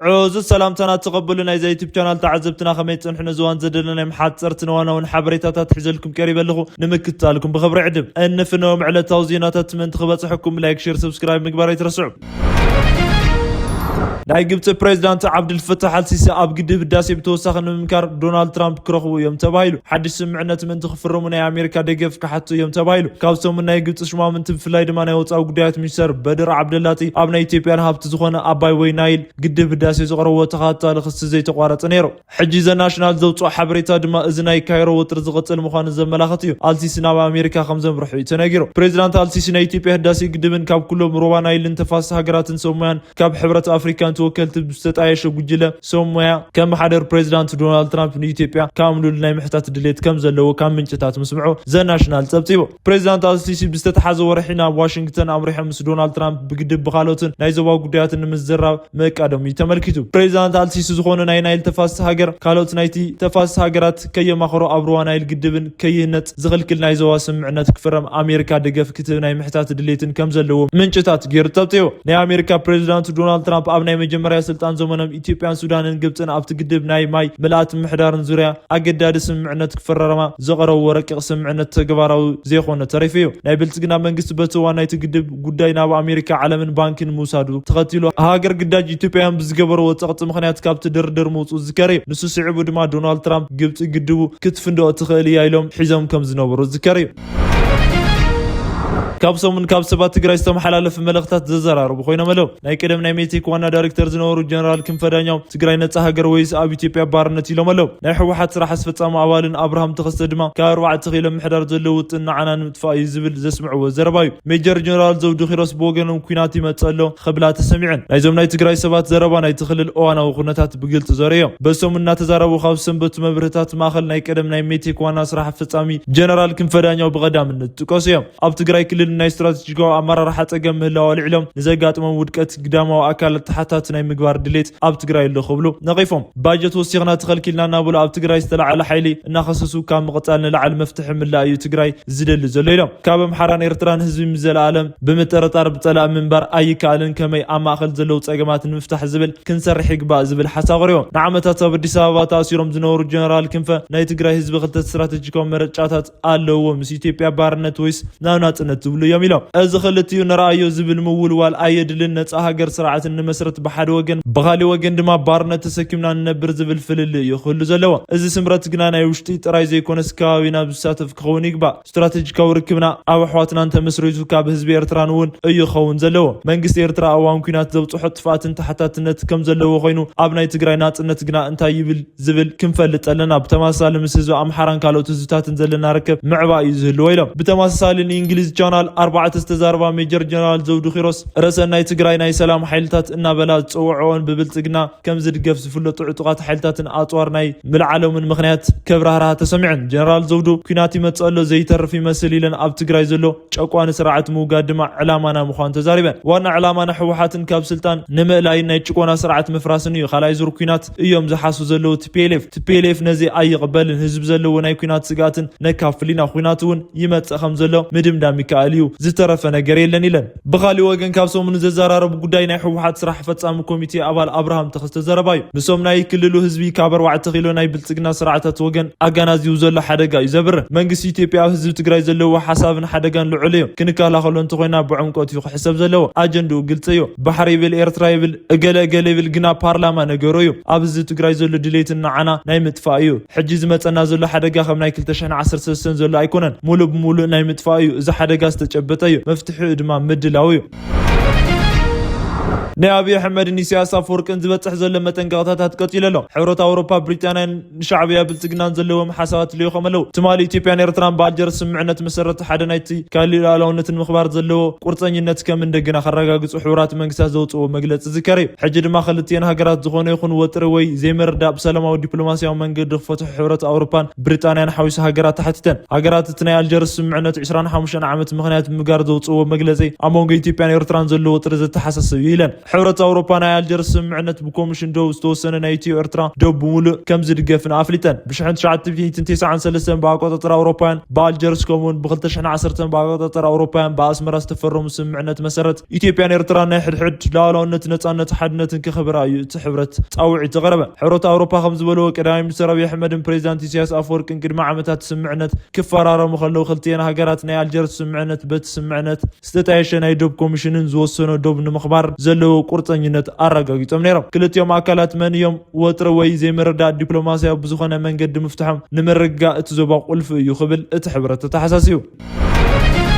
عوز السلام تنا تقبلنا زي يوتيوب قناه تعذبتنا خميت نحن زوان زدلنا محاصرتنا وانا ونحبريتات تحزلكم قريبا لكم نمكتالكم بخبر عدب ان فنوم على توزينات من تخبصحكم لايك شير سبسكرايب مقبار يترسعوا ناي جبت بريزيدنت عبد الفتاح السيسي اب قدب الداسي بتوسخ انه منكر دونالد ترامب كرخو يوم تبايلو حد سمعنا من تخفروا من امريكا دقف كحتو يوم تبايلو كاوسو من ناي جبت شما من تفلاي دما يوصاو غدايات ميسر بدر عبد اللاتي ابنا ايثيوبيان هابت زخونه اباي وي نايل قدب الداسي زقرو تخاتا لخص زي تقوارط نيرو حجي ذا ناشونال زوصو حبريتا دما ازناي كايرو وتر زغطل مخان زملاختيو السيسي نابا امريكا خمزم برحو يتناغيرو بريزيدنت السيسي نا ايثيوبيا داسي قدبن كاب كلهم روبا نايل انتفاس هاجراتن سومان كاب حبرت افريكان توكلت عايشه بجله سوميا كم حدر بريزيدنت دونالد ترامب نيتيبيا كاملو لنا محتات دليت كم زلو كم منچتات مسمعو ذا ناشونال صبتيبو بريزيدنت السيسي بستتحاز ورحنا واشنطن امريحا مس دونالد ترامب بقدب بخالوتن نايزوا غديات نمزراب مقادم يتملكتو بريزيدنت السيسي زخونه نايل تفاس هاجر كالوت نايتي تفاس هاجرات كيماخرو ابرو نايل قدبن كيهنت زغلكل نايزوا سمعنات كفرم امريكا دغف كتب ناي محتات دليتن كم زلو منچتات غير صبتيبو ناي امريكا بريزيدنت دونالد ترامب ابناي مجمريا سلطان زمنم ኢትዮጵያን ሱዳንን ግብፅን ኣብቲ ግድብ ናይ ማይ መላእት ምሕዳርን ዙርያ ኣገዳዲ ስምምዕነት ክፈረረማ ዘቀረቡ ወረቂቕ ስምምዕነት ተግባራዊ ዘይኾነ ተሪፍዩ ናይ ብልጽግና መንግስቲ በተዋን ናይቲ ግድብ ጉዳይ ናብ ኣሜሪካ ዓለምን ባንክን ሙሳዱ ተኸቲሉ ሃገር ግዳጅ ኢትዮጵያን ብዝገበሩ ወጻቕቲ ምኽንያት ካብቲ ድርድር ምውፁ ዝከረ ንሱ ስዕቡ ድማ ዶናልድ ትራምፕ ግብፂ ግድቡ ክትፍንዶ ትኽእል እያ ኢሎም ሒዞም ከም ዝነበሩ ዝከረ كابسومن كابسبات تግራይ ዝተመሓላለፈ መልእኽታት ዘዘራርቡ ኮይኖም ኣለው ናይ ቀደም ናይ ሜቴክ ዋና ዳይሬክተር ዝነበሩ ጀነራል ክንፈዳኛው ትግራይ ነጻ ሃገር ወይስ ኣብ ኢትዮጵያ ባርነት ኢሎም ኣለው ናይ ሕወሓት ስራሕ አስፈጻሚ ኣባልን አብርሃም ተኸስተ ድማ ከ4 ኪሎ ምሕዳር ዘለዎ ውጥና ዓናን ምጥፋእ ዝብል ዘስምዕዎ ዘረባዩ ሜጀር ጀነራል ዘውዱ ኺሮስ ቦገኖም ኩናት ይመጸሎ خبላ ተሰሚዕን ናይዞም ናይ ትግራይ ሰባት ዘረባ ናይ ትኽልል እዋናዊ ኩነታት ብግልጽ ዘርዮም በሶምና ተዛረቡ ካብ ሰንበት መብርህታት ማእኸል ናይ ቀደም ናይ ሜቴክ ዋና ስራሕ አስፈጻሚ ጀነራል ክንፈዳኛው በቀዳምነት ጥቆስዮም ኣብ ትግራይ ክልል ናይ ስትራቴጂካዊ ኣመራርሓ ፀገም ምህላው ኣልዕሎም ንዘጋጥሞም ውድቀት ግዳማዊ ኣካላት ተሓታት ናይ ምግባር ድሌት ኣብ ትግራይ ኣሎ ክብሉ ነቂፎም ባጀት ወሲኽና ተኸልኪልና እናብሉ ኣብ ትግራይ ዝተላዕለ ሓይሊ እናኸሰሱ ካብ ምቕፃል ንላዕሊ መፍትሒ ምላእ እዩ ትግራይ ዝደሊ ዘሎ ኢሎም ካብ ኣምሓራን ኤርትራን ህዝቢ ምዘለኣለም ብምጥርጣር ብፀላእ ምንባር ኣይከኣልን ከመይ ኣብ ማእኸል ዘለው ፀገማት ንምፍታሕ ዝብል ክንሰርሕ ይግባእ ዝብል ሓሳብ ቀሪቦም ንዓመታት ኣብ ኣዲስ ኣበባ ተኣሲሮም ዝነበሩ ጀነራል ክንፈ ናይ ትግራይ ህዝቢ ክልተ ስትራቴጂካዊ መረጫታት ኣለዎ ምስ ኢትዮጵያ ባርነት ወይስ ናብ ናጽነት ዝብሉ እዮም ኢሎም እዚ ክልቲኡ ንራእዮ ዝብል ምውልዋል ኣየድልን ነጻ ሃገር ስርዓት ንመስረት ብሓደ ወገን ብኻሊእ ወገን ድማ ባርነት ተሰኪምና ንነብር ዝብል ፍልል ይኽእሉ ዘለዎ እዚ ስምረት ግና ናይ ውሽጢ ጥራይ ዘይኮነስ ከባቢና ዝሳተፍ ክኸውን ይግባእ ስትራቴጂካዊ ርክብና ኣብ ኣሕዋትና ተመስሪቱ ካብ ህዝቢ ኤርትራን እውን እዩ ክኸውን ዘለዎ መንግስቲ ኤርትራ እዋን ኩናት ዘብፅሖ ጥፋትን ተሓታትነት ከም ዘለዎ ኮይኑ ኣብ ናይ ትግራይ ናጽነት ግና እንታይ ይብል ዝብል ክንፈልጥ ኣለና ብተመሳሳሊ ምስ ህዝቢ ኣምሓራን ካልኦት ህዝብታትን ዘለና ርክብ ምዕባእ እዩ ዝህልዎ ኢሎም ብተመሳሳሊ ንእንግሊዝ ቻናል 4 ተዛረባ ሜጀር ጀነራል ዘውዱ ኺሮስ ርዕሰ ናይ ትግራይ ናይ ሰላም ሓይልታት እናበላ ዝፅውዕዎን ብብልጽግና ከም ዝድገፍ ዝፍለጡ ዕጡቃት ሓይልታትን ኣጽዋር ናይ ምልዓሎምን ምኽንያት ከብራህራ ተሰሚዕን ጀነራል ዘውዱ ኩናት ይመጽኣሎ ዘይተርፍ ይመስል ኢለን ኣብ ትግራይ ዘሎ ጨቋን ስርዓት ምውጋድ ድማ ዕላማና ምዃን ተዛሪበን ዋና ዕላማና ሕወሓትን ካብ ስልጣን ንምእላይ ናይ ጭቆና ስርዓት ምፍራስን እዩ ካልኣይ ዙር ኩናት እዮም ዝሓሱ ዘለው ቲፒኤልኤፍ ነዚ ኣይቕበልን ህዝብ ዘለዎ ናይ ኩናት ስጋትን ነካፍሊና ኩናት እውን ይመጽእ ከም ዘሎ ምድምዳም ይከኣል እዩ ዝተረፈ ነገር የለን ኢለን ብኻሊ ወገን ካብ ሰሙን ዘዘራረቡ ጉዳይ ናይ ሕወሓት ስራሕ ፈጻሚ ኮሚቴ አባል አብርሃም ተኸስተ ዘረባዩ ንሶም ናይ ክልሉ ህዝቢ ካብ 4 ኪሎ ናይ ብልጽግና ስርዓታት ወገን ኣጋናዚው ዘሎ ሓደጋ እዩ ዘብር መንግስቲ ኢትዮጵያ ኣብ ህዝቢ ትግራይ ዘለዎ ሓሳብን ሓደጋን ልዑል እዩ ክንከላኸሎ እንተኮይና ብዕምቆት እዩ ክሕሰብ ዘለዎ ኣጀንዳኡ ግልጽ እዩ ባሕሪ ይብል ኤርትራ ይብል እገለ ይብል ግና ፓርላማ ነገሩ እዩ ኣብ ህዝቢ ትግራይ ዘሎ ድሌትን ዓና ናይ ምጥፋእ እዩ ሕጂ ዝመፀና ዘሎ ሓደጋ ከም ናይ 2013 ዘሎ ኣይኮነን ሙሉእ ብሙሉእ ናይ ምጥፋእ እዩ እዚ ሓደጋ ዝተጨበጠ እዩ መፍትሑ ድማ ምድላው እዩ نبي أحمد السياسة فوركن زبط حزل لما تنقطعت قتيلة حورة أوروبا بريطانيا شعبية بالتقنان زلوا محاسبات اللي يخملوا تمالي تيبيان إيرتران بعجر سمعنا مسرت حدا نايتي كالي لالونة المخبار زلوا قرطاني النت من دقنا خرجا قص حورات منقسا زوت ومجلس ذكري حجر ما خلتين هجرات زخون يخون وتروي زي مردا بسلامة ودبلوماسية ومنقد فتح حورة أوروبا بريطانيا نحوس هجرات تحتتن هجرات تناي الجر سمعنا 25 عامت مغنيات مقار زوت ومجلسي أمون تيبيان إيرتران زلوا ترزت تحسس ويلا ሕብረት ኣውሮፓ ናይ ኣልጀርስ ስምምዕነት ብኮሚሽን ደው ዝተወሰነ ናይ ኢትዮ ኤርትራ ደው ብምሉእ ከም ዝድገፍን ኣፍሊጠን ብ1993 ብኣቆጣጽራ ኣውሮፓውያን በአልጀርስ ከምኡውን ብ2010 ብኣቆጣጽራ ኣውሮፓውያን በአስመራ ዝተፈረሙ ስምምዕነት መሰረት ኢትዮጵያን ኤርትራ ናይ ሕድሕድ ሉዓላውነት ነጻነት ሓድነትን ክኽብራ እዩ እቲ ሕብረት ጻውዒት ዘቕረበ ሕብረት ኣውሮፓ ከም ዝበለዎ ቀዳማይ ሚኒስትር አብይ ኣሕመድን ፕሬዚዳንት ኢሳያስ ኣፈወርቂን ቅድሚ ዓመታት ስምምዕነት ክፈራረሙ ከለዉ ክልቲአን ሃገራት ናይ ኣልጀርስ ስምምዕነት በቲ ስምምዕነት ዝተጣየሸ ናይ ዶብ ኮሚሽንን ዝወሰኖ ዶብ ንምኽባር ዘለዎ ቁርጠኝነት ኣረጋጊጾም ነይሮም። ክልቲኦም ኣካላት መን እዮም ወጥሪ ወይ ዘይምርዳእ ዲፕሎማስያዊ ብዝኾነ መንገዲ ምፍትሖም ንምርጋእ እቲ ዞባ ቁልፊ እዩ ክብል እቲ ሕብረት ተሓሳሲቡ።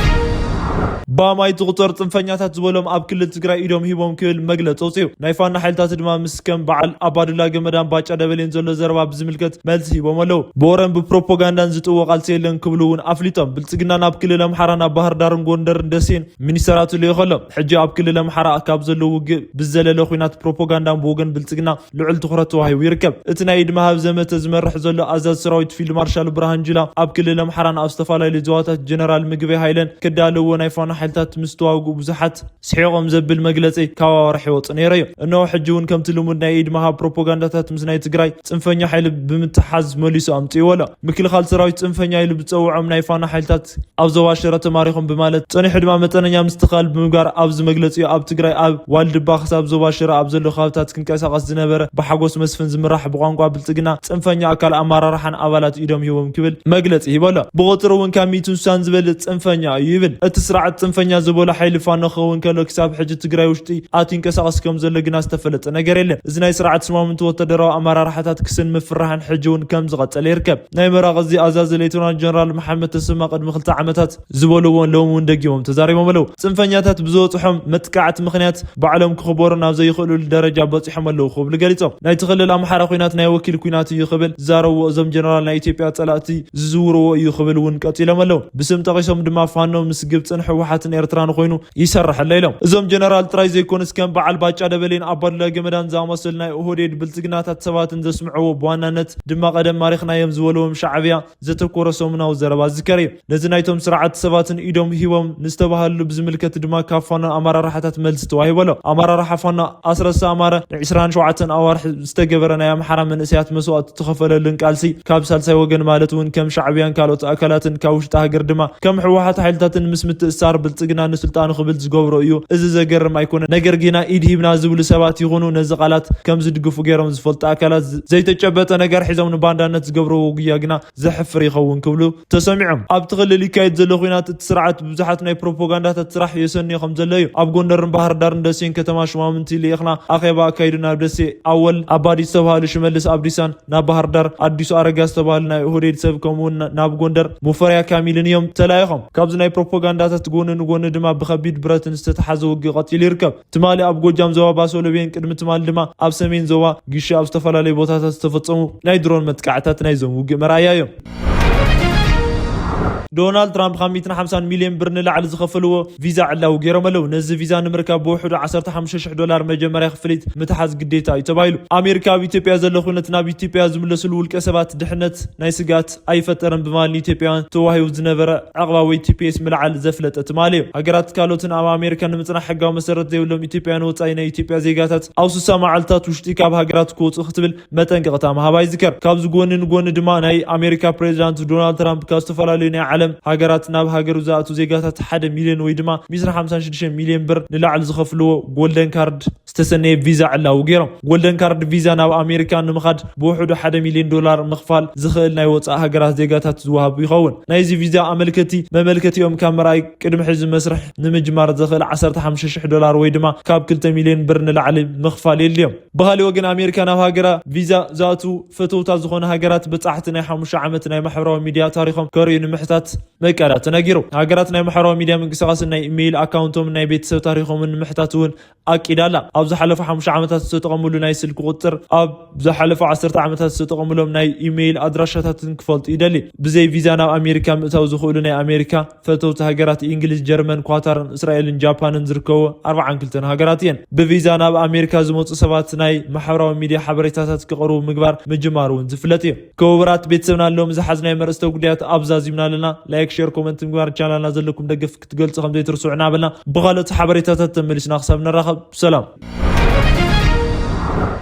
ባማይ ትቁጥር ጽንፈኛታት ዝበሎም ኣብ ክልል ትግራይ ኢዶም ሂቦም ክብል መግለጽ ወጽዩ ናይ ፋና ሓይልታት ድማ ምስ ከም በዓል ኣባዱላ ገመዳን ባጫ ደበሌን ዘሎ ዘረባ ብዝምልከት መልሲ ሂቦም ኣለው። ብወረን ብፕሮፓጋንዳን ዝጥወቕ ቃልሲ የለን ክብሉ እውን ኣፍሊጦም ብልጽግና ናብ ክልል ኣምሓራ ናብ ባህር ዳርን ጎንደርን ደሴን ሚኒስተራት ልዩ ከሎም ሕጂ ኣብ ክልል ኣምሓራ ካብ ዘሎ ውግእ ብዘለለ ኩናት ፕሮፓጋንዳን ብወገን ብልጽግና ልዑል ትኹረት ተዋሂቡ ይርከብ። እቲ ናይ ኢድ ምሃብ ዘመተ ዝመርሕ ዘሎ ኣዛዝ ሰራዊት ፊልድ ማርሻል ብርሃን ጁላ ኣብ ክልል ኣምሓራን ኣብ ዝተፈላለዩ ዞባታት ጀነራል ምግበይ ሃይለን ክዳለዎ ናይ ፋና ሓይልታት ምስ ተዋጉ ብዙሓት ስሒቆም ዘብል መግለጺ ካብ ኣዋርሒ ወጽ ነይሩ እዩ። እነሆ ሕጂ እውን ከምቲ ልሙድ ናይ ኢድ ምሃብ ፕሮፓጋንዳታት ምስ ናይ ትግራይ ጽንፈኛ ሓይሊ ብምትሓዝ መሊሱ ኣምጽእዎ ኣሎ። ምክልኻል ሰራዊት ጽንፈኛ ኢሉ ብፀውዖም ናይ ፋና ሓይልታት ኣብ ዞባ ሽረ ተማሪኾም በማለት ጸኒሑ ድማ መጠነኛ ምስትኻል ብምግባር ኣብዚ መግለጺ ኣብ ትግራይ ኣብ ዋልድባ ክሳብ ዞባ ሽረ ኣብ ዘሎ ከባቢታት ክንቀሳቐስ ዝነበረ ብሓጎስ መስፍን ዝምራሕ ብቋንቋ ብልጽግና ጽንፈኛ ኣካል ኣመራርሓን ኣባላት ኢዶም ሂቦም ክብል መግለጺ ሂቦ ኣሎ። ብቁጥሪ እውን ካብ 160 ዝበልጥ ጽንፈኛ እዩ ይብል። እቲ ስርዓት ጽንፈኛ ዝበሎ ሓይሊ ፋኖ ክኸውን ከሎ ክሳብ ሕጂ ትግራይ ውሽጢ ኣትዩ ይንቀሳቐስ ከም ዘሎ ግና ዝተፈለጠ ነገር የለን። እዚ ናይ ስርዓት ስማምንቲ ወተደራዊ ኣመራርሓታት ክስን ምፍራሕን ሕጂ እውን ከም ዝቐጸለ ይርከብ። ናይ ምራቕ እዚ ኣዛዚ ሌተናንት ጀነራል መሐመድ ተሰማ ቅድሚ 2 ዓመታት ዝበልዎን ሎሚ እውን ደጊሞም ተዛሪቦም ኣለው። ጽንፈኛታት ብዝወጽሖም መጥቃዕቲ ምኽንያት ባዕሎም ክኽበሩ ናብ ዘይኽእሉ ደረጃ በፂሖም ኣለው ክብሉ ገሊጾም ናይ ትኽልል ኣምሓራ ኩናት ናይ ወኪል ኩናት እዩ ክብል ዝዛረብዎ እዞም ጀነራል ናይ ኢትዮጵያ ጸላእቲ ዝዝውርዎ እዩ ክብል እውን ቀጺሎም ኣለው። ብስም ጠቒሶም ድማ ፋኖ ምስ ግብፅን ሕወሓትን ኤርትራን ኮይኑ ይሰርሕ ኢሎም እዞም ጀነራል ጥራይ ዘይኮንስ ከም በዓል ባጫ ደበሌን ኣባዱላ ገመዳን ዝኣመሰሉ ናይ ኦህዴድ ብልጽግናታት ሰባትን ዘስምዕዎ ብዋናነት ድማ ቀደም ማሪኽናዮም ዝበልዎም ሻዕብያ ዘተኮረ ሰሙናዊ ዘረባ ዝከር እዩ። ነዚ ናይቶም ስርዓት ሰባትን ኢዶም ሂቦም ንዝተባሃሉ ብዝምልከት ድማ ካብ ፋኖ ኣመራርሓታት መልሲ ተዋሂቡ ኣሎ። ኣመራርሓ ፋኖ ኣስረሳ ኣማረ ን27 ኣዋርሒ ዝተገበረ ናይ ኣምሓራ መንእሰያት መስዋዕቲ ተኸፈለሉን ቃልሲ ካብ ሳልሳይ ወገን ማለት እውን ከም ሻዕብያን ካልኦት ኣካላትን ካብ ውሽጢ ሃገር ድማ ከም ሕወሓት ሓይልታትን ምስ ምትእስሳር ብልጽግና ንስልጣኑ ክብል ዝገብሮ እዩ። እዚ ዘገርም ኣይኮነ ነገር ግና ኢድ ሂብና ዝብሉ ሰባት ይኹኑ ነዚ ቃላት ከም ዝድግፉ ገይሮም ዝፈልጡ ኣካላት ዘይተጨበጠ ነገር ሒዞም ንባንዳነት ዝገብርዎ ጉያ ግና ዘሕፍር ይኸውን ክብሉ ተሰሚዖም። ኣብ ትኽልል ይካየድ ዘሎ ኩናት እቲ ስርዓት ብዙሓት ናይ ፕሮፓጋንዳታት ስራሕ የሰንዮ ከም ዘሎ እዩ። ኣብ ጎንደርን ባህር ዳርን ደሴን ከተማ ሽማምንቲ ልኢኽና ኣኼባ ኣካይዱ ናብ ደሴ ኣወል ኣባዲ ዝተባሃሉ ሽመልስ ኣብዲሳን ናብ ባህር ዳር ኣዲሱ ኣረጋ ዝተባሃሉ ናይ ኦህዴድ ሰብ ከምኡውን ናብ ጎንደር ሙፈርያ ካሚልን እዮም ተላኢኾም። ካብዚ ናይ ፕሮፓጋንዳታት ጎኒ ንጎኒ ድማ ብከቢድ ብረትን ዝተተሓዘ ውግእ ቀጢሉ ይርከብ። ትማሊ ኣብ ጎጃም ዞባ ባሶሎቤን ቅድሚ ትማሊ ድማ ኣብ ሰሜን ዞባ ግሻ ኣብ ዝተፈላለዩ ቦታታት ዝተፈጸሙ ናይ ድሮን መጥቃዕታት ናይዞም ውግእ መርኣያ እዮም። ዶናልድ ትራምፕ 150 ሚልዮን ብር ንላዕሊ ዝኸፈልዎ ቪዛ ዕላው ገይሮም ኣለው። ነዚ ቪዛ ንምርካብ ብውሕዱ $15,000 መጀመርያ ክፍሊት ምትሓዝ ግዴታ እዩ ተባሂሉ። ኣሜሪካ ኣብ ኢትዮጵያ ዘሎ ኩነት ናብ ኢትዮጵያ ዝምለስሉ ውልቀ ሰባት ድሕነት ናይ ስጋት ኣይፈጠረን ብማል ኢትዮጵያውያን ተዋሂቡ ዝነበረ ዕቕባ ወይ TPS ምልዓል ዘፍለጠ ትማሊ እዩ። ሃገራት ካልኦትን ኣብ ኣሜሪካ ንምጽናሕ ሕጋዊ መሰረት ዘይብሎም ኢትዮጵያውያን ወጻኢ ናይ ኢትዮጵያ ዜጋታት ኣብ 60 መዓልታት ውሽጢ ካብ ሃገራት ክወጽኡ ክትብል መጠንቀቕታ ምሃባ ይዝከር። ካብዚ ጎኒ ንጎኒ ድማ ናይ ኣሜሪካ ፕሬዚዳንት ዶናልድ ትራምፕ ካብ ዝተፈላለዩ ናይ ዓለም ሃገራት ናብ ሃገሩ ዝኣቱ ዜጋታት 1 ሚልዮን ወይ ድማ 156 ሚልዮን ብር ንላዕሊ ዝኸፍልዎ ጎልደን ካርድ ዝተሰነየ ቪዛ ዕላው ገይሮም። ጎልደን ካርድ ቪዛ ናብ ኣሜሪካ ንምኻድ ብውሕዱ $1 ሚልዮን ምኽፋል ዝኽእል ናይ ወጻኢ ሃገራት ዜጋታት ዝወሃብ ይኸውን። ናይዚ ቪዛ መመልከቲኦም ካብ ምርኣይ ቅድሚ ሕዚ መስርሕ ንምጅማር ዘኽእል $15,000 ወይ ድማ ካብ 2 ሚልዮን ብር ንላዕሊ ምኽፋል የድልዮም። ብኻሊእ ወገን ኣሜሪካ ናብ ሃገራ ቪዛ ዝኣቱ ፈተውታት ዝኾነ ሃገራት በጻሕቲ ናይ 5 ዓመት ናይ ማሕበራዊ ሚድያ ታሪኾም ከርእዩ ንምሕታት መቀዳ ተነጊሩ። ሃገራት ናይ ማሕበራዊ ሚድያ ምንቅስቓስን ናይ ኢሜይል ኣካውንቶም ናይ ቤተሰብ ታሪኾምን ንምሕታት እውን ኣቂዳላ። ኣብ ዝሓለፈ 5 ዓመታት ዝተጠቐምሉ ናይ ስልክ ቁጥር ኣብ ዝሓለፈ 10 ዓመታት ዝተጠቐምሎም ናይ ኢሜይል ኣድራሻታትን ክፈልጡ ይደሊ። ብዘይ ቪዛ ናብ ኣሜሪካ ምእታው ዝኽእሉ ናይ ኣሜሪካ ፈተውቲ ሃገራት እንግሊዝ፣ ጀርመን፣ ኳታርን፣ እስራኤልን፣ ጃፓንን ዝርከቡ 42 ሃገራት እየን። ብቪዛ ናብ ኣሜሪካ ዝመፁ ሰባት ናይ ማሕበራዊ ሚድያ ሓበሬታታት ክቐርቡ ምግባር ምጅማር እውን ዝፍለጥ እዩ። ከውብራት ቤተሰብና ኣለዎም ዝሓዝናይ መርእስተ ጉዳያት ኣብዛዚምና ኣለና። ላይክ ሼር ኮመንት ምግባር ቻናልና ዘለኩም ደገፍ ክትገልጹ ከም ዘይትርሱዕና በልና ብኻልኦት ሓበሬታታት ተመሊስና ክሳብ ነራኸብ ሰላም።